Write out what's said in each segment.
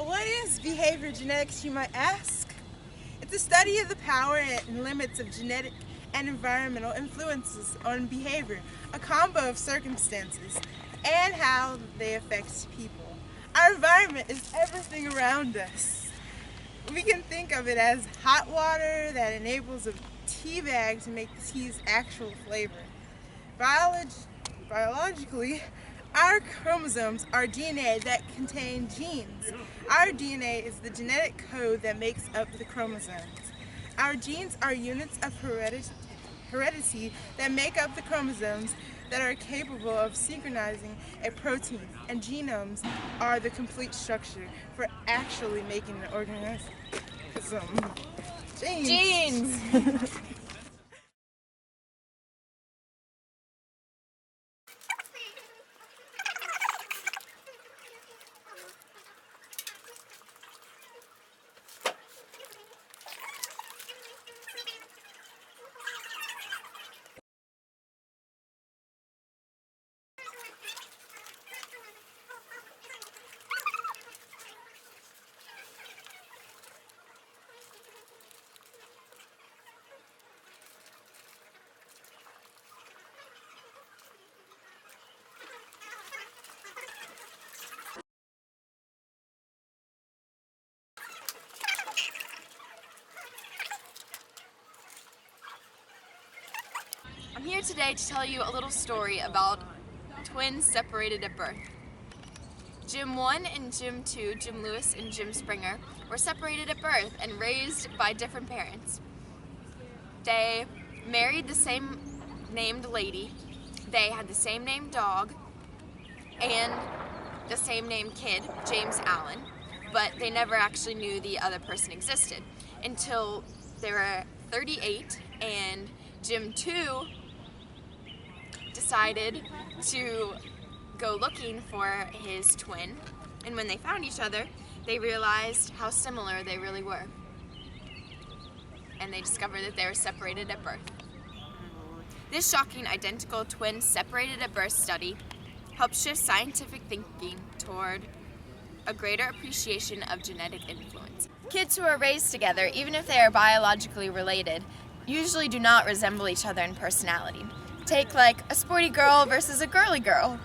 What is behavior genetics, you might ask? It's a study of the power and limits of genetic and environmental influences on behavior, a combo of circumstances, and how they affect people. Our environment is everything around us. We can think of it as hot water that enables a tea bag to make the tea's actual flavor. Biologically, our chromosomes are DNA that contain genes. Our DNA is the genetic code that makes up the chromosomes. Our genes are units of heredity that make up the chromosomes that are capable of synchronizing a protein, and genomes are the complete structure for actually making an organism. Genes! I'm here today to tell you a little story about twins separated at birth. Jim 1 and Jim 2, Jim Lewis and Jim Springer, were separated at birth and raised by different parents. They married the same named lady, they had the same named dog, and the same named kid, James Allen, but they never actually knew the other person existed until they were 38 and Jim 2 decided to go looking for his twin, and when they found each other, they realized how similar they really were. And they discovered that they were separated at birth. This shocking identical twin separated at birth study helped shift scientific thinking toward a greater appreciation of genetic influence. Kids who are raised together, even if they are biologically related, usually do not resemble each other in personality. Take like a sporty girl versus a girly girl.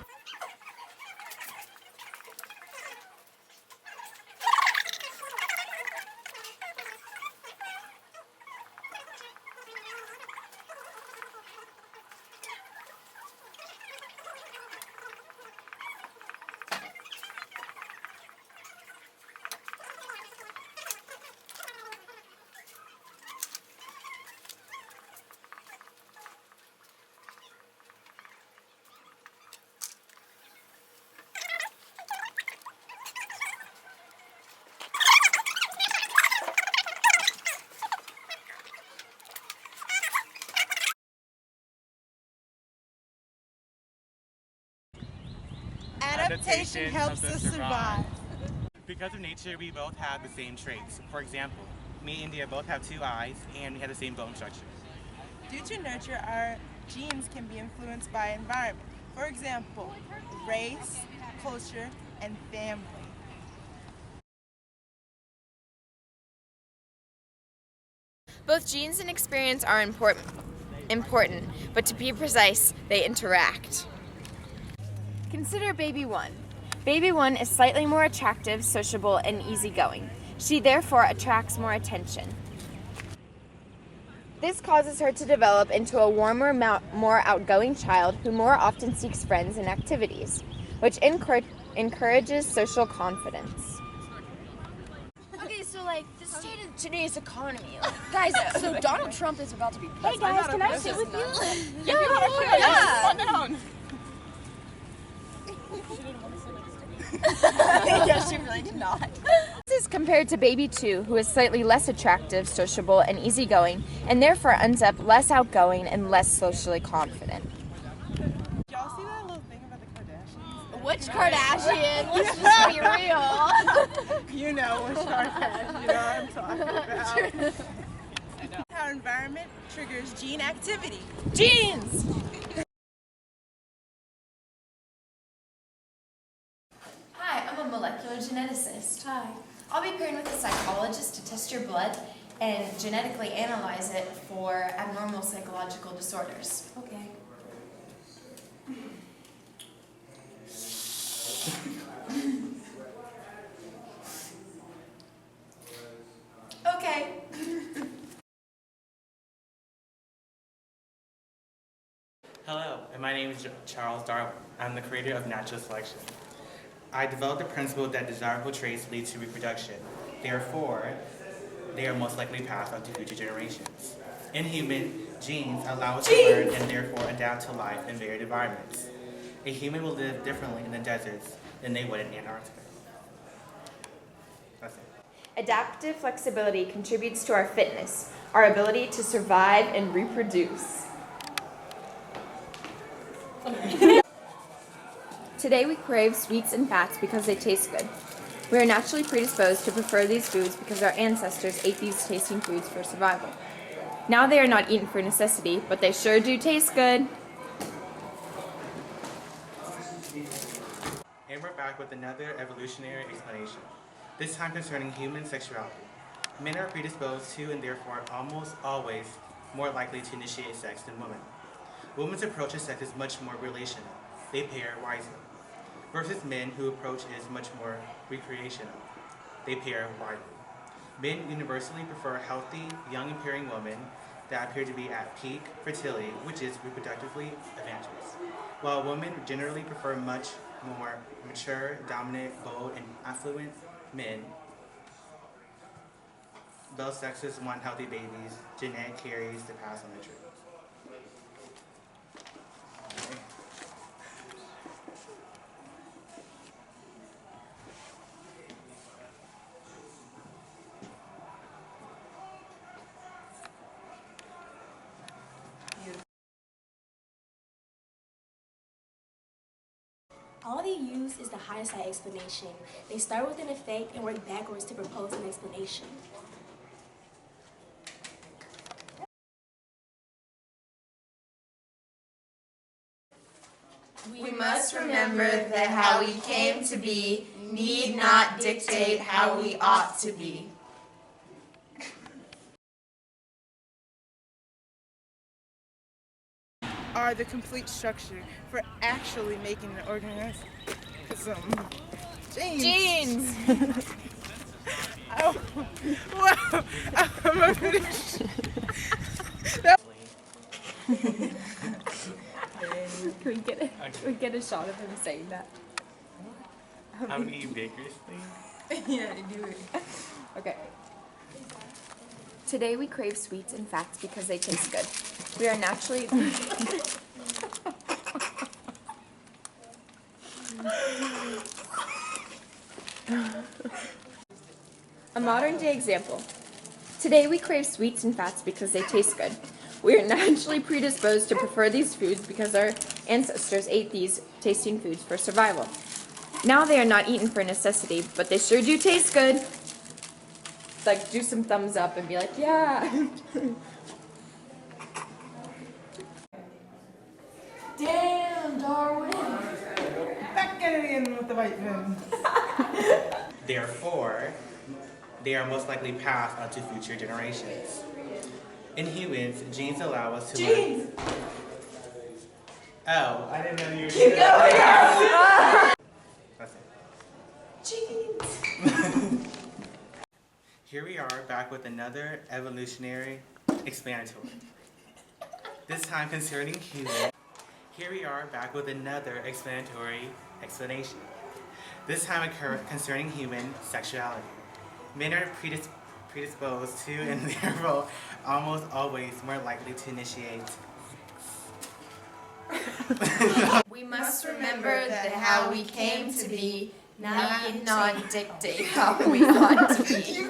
Adaptation helps us survive. Because of nature, we both have the same traits. For example, me and India both have 2 eyes, and we have the same bone structure. Due to nurture, our genes can be influenced by environment. For example, race, culture, and family. Both genes and experience are important, but to be precise, they interact. Consider baby 1. Baby 1 is slightly more attractive, sociable, and easygoing. She therefore attracts more attention. This causes her to develop into a warmer, more outgoing child who more often seeks friends and activities, which encourages social confidence. Okay, so like the state of today's economy, guys. So Donald Trump is about to be president. Hey guys, can I sit with you? Yeah. Down. Yeah, she really did not. This is compared to baby 2, who is slightly less attractive, sociable, and easygoing, and therefore ends up less outgoing and less socially confident. Did y'all see that little thing about the Kardashians? Which Kardashian? Let's just be real. You know which Kardashian, you know what I'm talking about. Our environment triggers gene activity. Genes! Hi, I'm a molecular geneticist. Hi. I'll be pairing with a psychologist to test your blood and genetically analyze it for abnormal psychological disorders. Okay. Okay. Hello, and my name is Charles Darwin. I'm the creator of natural selection. I developed the principle that desirable traits lead to reproduction. Therefore, they are most likely passed on to future generations. In human, genes allow us to learn and therefore adapt to life in varied environments. A human will live differently in the deserts than they would in Antarctica. That's it. Adaptive flexibility contributes to our fitness, our ability to survive and reproduce. Today we crave sweets and fats because they taste good. We are naturally predisposed to prefer these foods because our ancestors ate these tasting foods for survival. Now they are not eaten for necessity, but they sure do taste good. And we're back with another evolutionary explanation, this time concerning human sexuality. Men are predisposed to and therefore almost always more likely to initiate sex than women. Women's approach to sex is much more relational. They pair wisely. Versus men whose approach is much more recreational. They pair widely. Men universally prefer healthy, young appearing women that appear to be at peak fertility, which is reproductively advantageous. While women generally prefer much more mature, dominant, bold, and affluent men. Both sexes want healthy babies. Genetic carries to pass on the truth. All they use is the hindsight explanation. They start with an effect and work backwards to propose an explanation. We must remember that how we came to be need not dictate how we ought to be. Are the complete structure for actually making an organism. Genes. Oh, wow. I'm finished. Can we get a shot of him saying that? I'm gonna eat vigorously. Yeah, do it. Okay. Today we crave sweets and fats because they taste good. We are naturally... A modern day example. Today we crave sweets and fats because they taste good. We are naturally predisposed to prefer these foods because our ancestors ate these tasting foods for survival. Now they are not eaten for necessity, but they sure do taste good. Like, do some thumbs up and be like, yeah. Damn, Darwin. Back at it again with the white men. Therefore, they are most likely passed on to future generations. In humans, genes allow us to learn. Oh, I didn't know you were Keep going! That's it. Jeans. Here we are back with another evolutionary explanatory. This time concerning humans. Here we are back with another explanatory explanation. This time concerning human sexuality. Men are predisposed to and therefore almost always more likely to initiate. We must remember that how we came to be need not dictate how we ought to be.